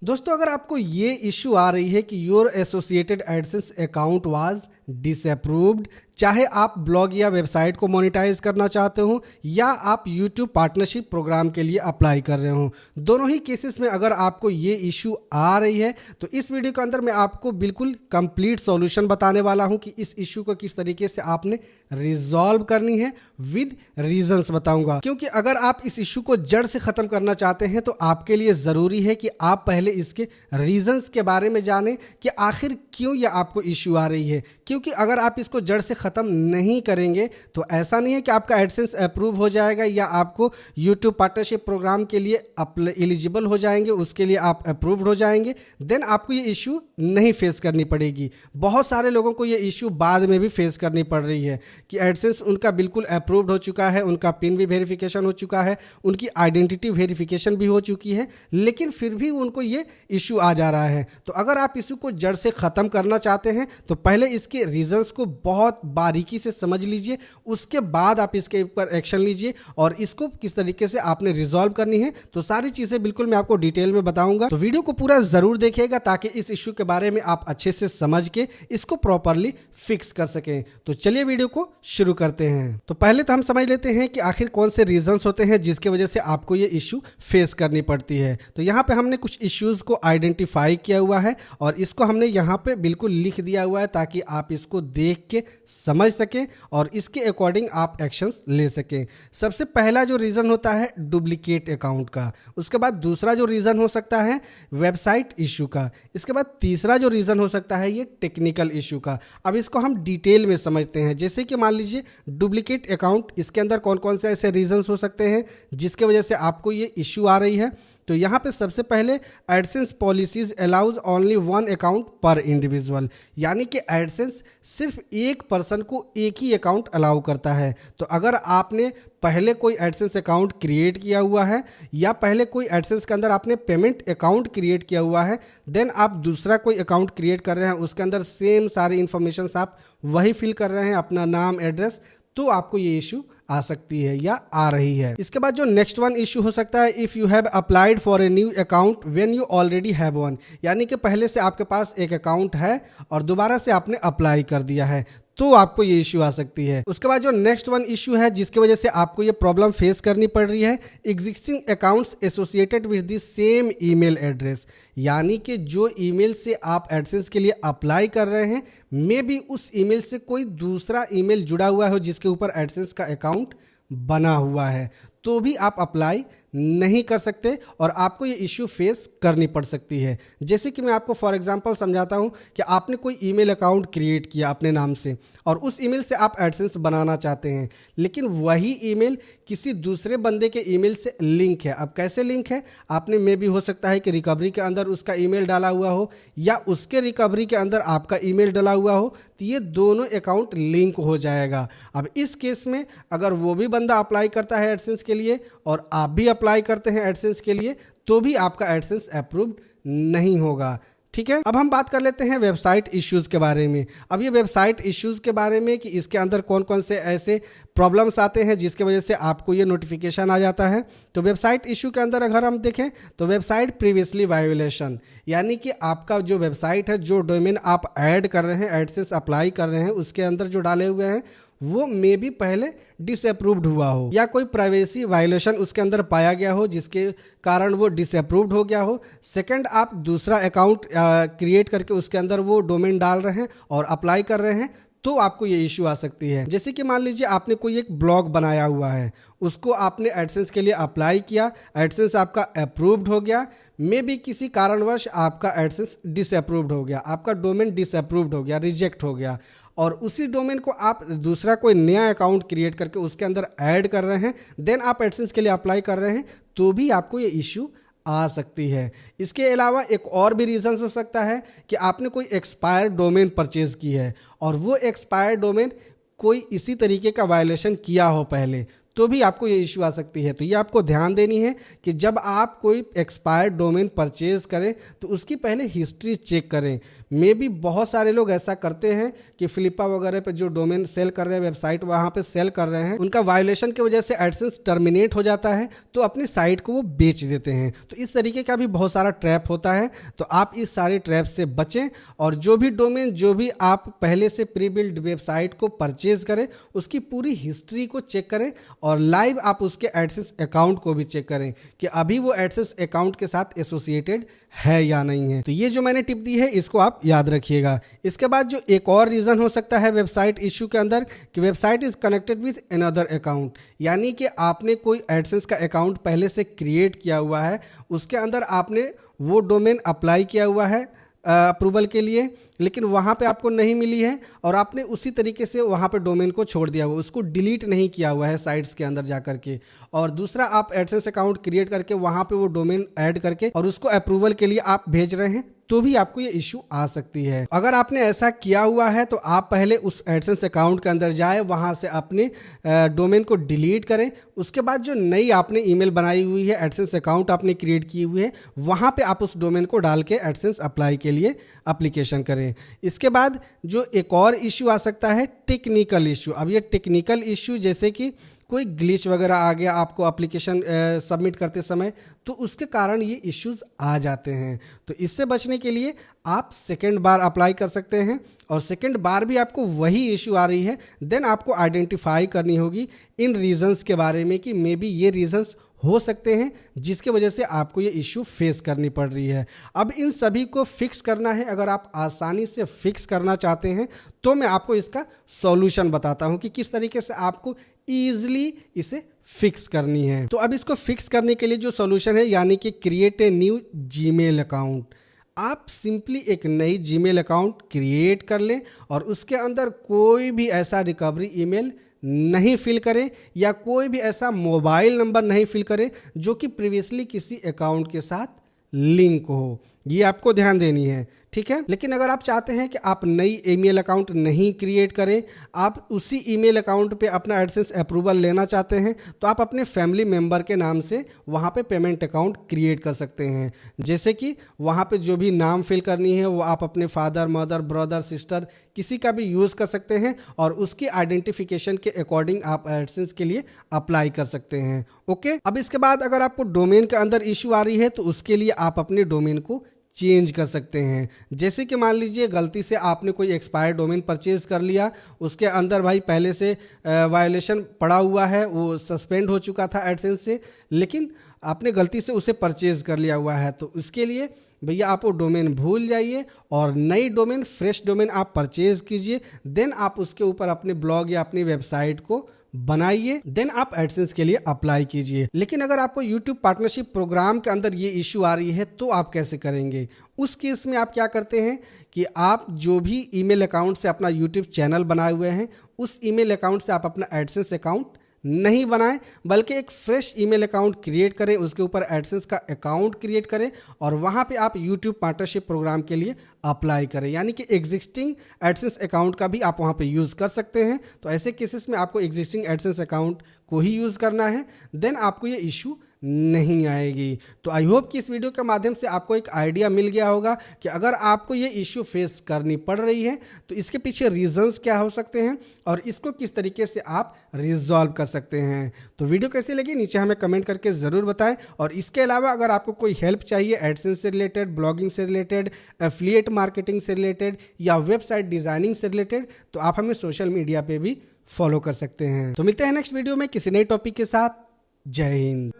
दोस्तों, अगर आपको ये इश्यू आ रही है कि your associated AdSense account was disapproved, चाहे आप ब्लॉग या वेबसाइट को मोनेटाइज करना चाहते हो या आप यूट्यूब पार्टनरशिप प्रोग्राम के लिए अप्लाई कर रहे हो, दोनों ही केसेस में अगर आपको ये इश्यू आ रही है तो इस वीडियो के अंदर मैं आपको बिल्कुल कंप्लीट सॉल्यूशन बताने वाला हूं कि इस इश्यू को किस तरीके से आपने रिजॉल्व करनी है, विद रीजंस बताऊंगा। क्योंकि अगर आप इस इश्यू को जड़ से खत्म करना चाहते हैं तो आपके लिए जरूरी है कि आप पहले इसके रीजंस के बारे में जानें कि आखिर क्यों ये आपको इश्यू आ रही है। क्योंकि अगर आप इसको जड़ से खत्म नहीं करेंगे तो ऐसा नहीं है कि आपका एडसेंस अप्रूव हो जाएगा या आपको यूट्यूब पार्टनरशिप प्रोग्राम के लिए एलिजिबल हो जाएंगे, उसके लिए आप अप्रूव्ड हो जाएंगे, देन आपको ये इश्यू नहीं फेस करनी पड़ेगी। बहुत सारे लोगों को ये इश्यू बाद में भी फेस करनी पड़ रही है कि एडसेंस उनका बिल्कुल अप्रूव्ड हो चुका है, उनका पिन भी वेरिफिकेशन हो चुका है, उनकी आइडेंटिटी वेरिफिकेशन भी हो चुकी है, लेकिन फिर भी उनको ये इश्यू आ जा रहा है। तो अगर आप इश्यू को जड़ से खत्म करना चाहते हैं तो पहले इसके रीजंस को बहुत बारीकी से समझ लीजिए, उसके बाद आप इसके ऊपर एक्शन लीजिए और इसको किस तरीके से आपने रिजॉल्व करनी है तो सारी चीजें बिल्कुल मैं आपको डिटेल में बताऊंगा। तो वीडियो को पूरा जरूर देखिएगा ताकि इस इश्यू के बारे में आप अच्छे से समझ के इसको प्रॉपरली फिक्स कर सकें। तो चलिए वीडियो को शुरू करते हैं। तो पहले तो हम समझ लेते हैं कि आखिर कौन से रीजंस होते हैं जिसके वजह से आपको ये इश्यू फेस करनी पड़ती है। तो यहाँ पे हमने कुछ इश्यूज को आइडेंटिफाई किया हुआ है और इसको हमने यहाँ पे बिल्कुल लिख दिया हुआ है ताकि आप इसको देख के समझ सकें और इसके अकॉर्डिंग आप एक्शंस ले सकें। सबसे पहला जो रीजन होता है डुप्लीकेट अकाउंट का, उसके बाद दूसरा जो रीजन हो सकता है वेबसाइट इश्यू का, इसके बाद तीसरा जो रीजन हो सकता है ये टेक्निकल इश्यू का। अब इसको हम डिटेल में समझते हैं। जैसे कि मान लीजिए डुप्लीकेट अकाउंट, इसके अंदर कौन कौन से ऐसे रीजंस हो सकते हैं जिसके वजह से आपको ये इश्यू आ रही है। तो यहाँ पे सबसे पहले AdSense policies allows only one account पर इंडिविजुअल, यानी कि एडसेंस सिर्फ एक पर्सन को एक ही अकाउंट अलाउ करता है। तो अगर आपने पहले कोई एडसेंस अकाउंट क्रिएट किया हुआ है या पहले कोई एडसेंस के अंदर आपने पेमेंट अकाउंट क्रिएट किया हुआ है, देन आप दूसरा कोई अकाउंट क्रिएट कर रहे हैं, उसके अंदर सेम सारी इंफॉर्मेशन आप वही फिल कर रहे हैं, अपना नाम एड्रेस, तो आपको ये इशू आ सकती है या आ रही है। इसके बाद जो नेक्स्ट वन इशू हो सकता है, if you have applied for a new account when you already have one, यानी कि पहले से आपके पास एक अकाउंट है और दोबारा से आपने अप्लाई कर दिया है तो आपको ये इश्यू आ सकती है। उसके बाद जो नेक्स्ट वन इश्यू है जिसकी वजह से आपको ये प्रॉब्लम फेस करनी पड़ रही है, existing accounts associated with the same email address, यानी कि जो ईमेल से आप एडसेंस के लिए अप्लाई कर रहे हैं मे बी उस ईमेल से कोई दूसरा ईमेल जुड़ा हुआ हो जिसके ऊपर एडसेंस का अकाउंट बना हुआ है, तो भी आप अप्लाई नहीं कर सकते और आपको ये इश्यू फेस करनी पड़ सकती है। जैसे कि मैं आपको फॉर एग्जांपल समझाता हूँ कि आपने कोई ईमेल अकाउंट क्रिएट किया अपने नाम से और उस ईमेल से आप एडसेंस बनाना चाहते हैं, लेकिन वही ईमेल किसी दूसरे बंदे के ईमेल से लिंक है। अब कैसे लिंक है, आपने मे भी हो सकता है कि रिकवरी के अंदर उसका ईमेल डाला हुआ हो या उसके रिकवरी के अंदर आपका ईमेल डाला हुआ हो, तो ये दोनों अकाउंट लिंक हो जाएगा। अब इस केस में अगर वो भी बंदा अप्लाई करता है एडसेंस के लिए और आप भी अप्लाई करते हैं एडसेंस के लिए तो भी आपका एडसेंस अप्रूव्ड नहीं होगा। ठीक है, अब हम बात कर लेते हैं वेबसाइट इश्यूज के बारे में। अब ये वेबसाइट इश्यूज के बारे में कि इसके अंदर कौन कौन से ऐसे प्रॉब्लम्स आते हैं जिसके वजह से आपको ये नोटिफिकेशन आ जाता है। तो वेबसाइट इशू के अंदर अगर हम देखें तो वेबसाइट प्रीवियसली वायोलेशन, यानी कि आपका जो वेबसाइट है, जो डोमेन आप ऐड कर रहे हैं, एडसेंस अप्लाई कर रहे हैं, उसके अंदर जो डाले हुए हैं वो मे भी पहले डिसअप्रूव्ड हुआ हो या कोई प्राइवेसी वायलेशन उसके अंदर पाया गया हो जिसके कारण वो डिसअप्रूव्ड हो गया हो। सेकंड, आप दूसरा अकाउंट क्रिएट करके उसके अंदर वो डोमेन डाल रहे हैं और अप्लाई कर रहे हैं तो आपको ये इश्यू आ सकती है। जैसे कि मान लीजिए आपने कोई एक ब्लॉग बनाया हुआ है, उसको आपने एडसेंस के लिए अप्लाई किया, एडसेंस आपका अप्रूव्ड हो गया, मे बी किसी कारणवश आपका एडसेंस डिसअप्रूव्ड हो गया, आपका डोमेन डिसअप्रूव्ड हो गया, रिजेक्ट हो गया और उसी डोमेन को आप दूसरा कोई नया अकाउंट क्रिएट करके उसके अंदर ऐड कर रहे हैं, देन आप एडसेंस के लिए अप्लाई कर रहे हैं तो भी आपको ये इश्यू आ सकती है। इसके अलावा एक और भी रीज़न हो सकता है कि आपने कोई एक्सपायर्ड डोमेन परचेज की है और वो एक्सपायर्ड डोमेन कोई इसी तरीके का वायलेशन किया हो पहले, तो भी आपको ये इशू आ सकती है। तो ये आपको ध्यान देनी है कि जब आप कोई एक्सपायर्ड डोमेन परचेज करें तो उसकी पहले हिस्ट्री चेक करें। मे बी बहुत सारे लोग ऐसा करते हैं कि फ्लिपा वगैरह पे जो डोमेन सेल कर रहे हैं, वेबसाइट वहाँ पे सेल कर रहे हैं, उनका वायोलेशन की वजह से एडसेंस टर्मिनेट हो जाता है तो अपनी साइट को वो बेच देते हैं। तो इस तरीके का भी बहुत सारा ट्रैप होता है। तो आप इस सारे ट्रैप से बचें और जो भी डोमेन जो भी आप पहले से प्री बिल्ड वेबसाइट को परचेज करें उसकी पूरी हिस्ट्री को चेक करें और लाइव आप उसके एडसेंस अकाउंट को भी चेक करें कि अभी वो एडसेंस अकाउंट के साथ एसोसिएटेड है या नहीं है। तो ये जो मैंने टिप दी है इसको आप याद रखिएगा। इसके बाद जो एक और रीजन हो सकता है वेबसाइट इशू के अंदर कि website is connected with another account, यानी कि आपने कोई एडसेंस का अकाउंट पहले से क्रिएट किया हुआ है, उसके अंदर आपने वो डोमेन अप्लाई किया हुआ है अप्रूवल के लिए, लेकिन वहाँ पे आपको नहीं मिली है और आपने उसी तरीके से वहाँ पे डोमेन को छोड़ दिया हुआ, उसको डिलीट नहीं किया हुआ है साइट्स के अंदर जा करके, और दूसरा आप एडसेंस अकाउंट क्रिएट करके वहाँ पे वो डोमेन ऐड करके और उसको अप्रूवल के लिए आप भेज रहे हैं, तो भी आपको ये इशू आ सकती है। अगर आपने ऐसा किया हुआ है तो आप पहले उस एडसेंस अकाउंट के अंदर जाए, वहाँ से अपने डोमेन को डिलीट करें, उसके बाद जो नई आपने ईमेल बनाई हुई है, एडसेंस अकाउंट आपने क्रिएट की हुई है, वहाँ पे आप उस डोमेन को डाल के एडसेंस अप्लाई के लिए एप्लीकेशन करें। इसके बाद जो एक और इशू आ सकता है टेक्निकल इशू। अब ये टेक्निकल इशू जैसे कि कोई ग्लिच वगैरह आ गया आपको एप्लीकेशन सबमिट करते समय, तो उसके कारण ये इश्यूज आ जाते हैं। तो इससे बचने के लिए आप सेकेंड बार अप्लाई कर सकते हैं और सेकेंड बार भी आपको वही इशू आ रही है, देन आपको आइडेंटिफाई करनी होगी इन रीजंस के बारे में कि मे बी ये रीजंस हो सकते हैं जिसके वजह से आपको ये इशू फेस करनी पड़ रही है। अब इन सभी को फिक्स करना है। अगर आप आसानी से फिक्स करना चाहते हैं तो मैं आपको इसका सॉल्यूशन बताता हूं कि किस तरीके से आपको ईजिली इसे फिक्स करनी है। तो अब इसको फिक्स करने के लिए जो सॉल्यूशन है, यानी कि create a new Gmail account. आप सिंपली एक नई जीमेल अकाउंट क्रिएट कर लें और उसके अंदर कोई भी ऐसा रिकवरी ईमेल नहीं फिल करें या कोई भी ऐसा मोबाइल नंबर नहीं फिल करें जो कि प्रीवियसली किसी अकाउंट के साथ लिंक हो। ये आपको ध्यान देनी है, ठीक है। लेकिन अगर आप चाहते हैं कि आप नई ईमेल अकाउंट नहीं क्रिएट करें, आप उसी ईमेल अकाउंट पे अपना एडसेंस अप्रूवल लेना चाहते हैं, तो आप अपने फैमिली मेंबर के नाम से वहाँ पे पेमेंट अकाउंट क्रिएट कर सकते हैं। जैसे कि वहाँ पे जो भी नाम फिल करनी है वो आप अपने फादर, मदर, ब्रदर, सिस्टर किसी का भी यूज़ कर सकते हैं और उसकी आइडेंटिफिकेशन के अकॉर्डिंग आप एडसेंस के लिए अप्लाई कर सकते हैं। ओके, अब इसके बाद अगर आपको डोमेन के अंदर इशू आ रही है तो उसके लिए आप अपने डोमेन को चेंज कर सकते हैं। जैसे कि मान लीजिए गलती से आपने कोई एक्सपायर्ड डोमेन परचेज कर लिया, उसके अंदर भाई पहले से वायोलेशन पड़ा हुआ है, वो सस्पेंड हो चुका था एडसेंस से, लेकिन आपने गलती से उसे परचेज कर लिया हुआ है, तो इसके लिए भैया आप वो डोमेन भूल जाइए और नई डोमेन, फ्रेश डोमेन आप परचेज कीजिए। देन आप उसके ऊपर अपने ब्लॉग या अपनी वेबसाइट को बनाइए, देन आप एडसेंस के लिए अप्लाई कीजिए। लेकिन अगर आपको YouTube पार्टनरशिप प्रोग्राम के अंदर ये इशू आ रही है तो आप कैसे करेंगे? उस केस में आप क्या करते हैं कि आप जो भी ईमेल अकाउंट से अपना YouTube चैनल बनाए हुए हैं, उस ईमेल अकाउंट से आप अपना एडसेंस अकाउंट नहीं बनाएं, बल्कि एक फ्रेश ईमेल अकाउंट क्रिएट करें, उसके ऊपर एडसेंस का अकाउंट क्रिएट करें और वहां पे आप YouTube पार्टनरशिप प्रोग्राम के लिए अप्लाई करें। यानी कि एग्जिस्टिंग एडसेंस अकाउंट का भी आप वहां पे यूज़ कर सकते हैं। तो ऐसे केसेस में आपको एग्जिस्टिंग एडसेंस अकाउंट को ही यूज़ करना है, देन आपको ये इशू नहीं आएगी। तो आई होप कि इस वीडियो के माध्यम से आपको एक आइडिया मिल गया होगा कि अगर आपको ये इश्यू फेस करनी पड़ रही है तो इसके पीछे रीजंस क्या हो सकते हैं और इसको किस तरीके से आप रिजॉल्व कर सकते हैं। तो वीडियो कैसी लगी नीचे हमें कमेंट करके ज़रूर बताएं। और इसके अलावा अगर आपको कोई हेल्प चाहिए एडसेंस से रिलेटेड, ब्लॉगिंग से रिलेटेड, एफिलिएट मार्केटिंग से रिलेटेड या वेबसाइट डिज़ाइनिंग से रिलेटेड, तो आप हमें सोशल मीडिया पे भी फॉलो कर सकते हैं। तो मिलते हैं नेक्स्ट वीडियो में किसी नए टॉपिक के साथ। जय हिंद।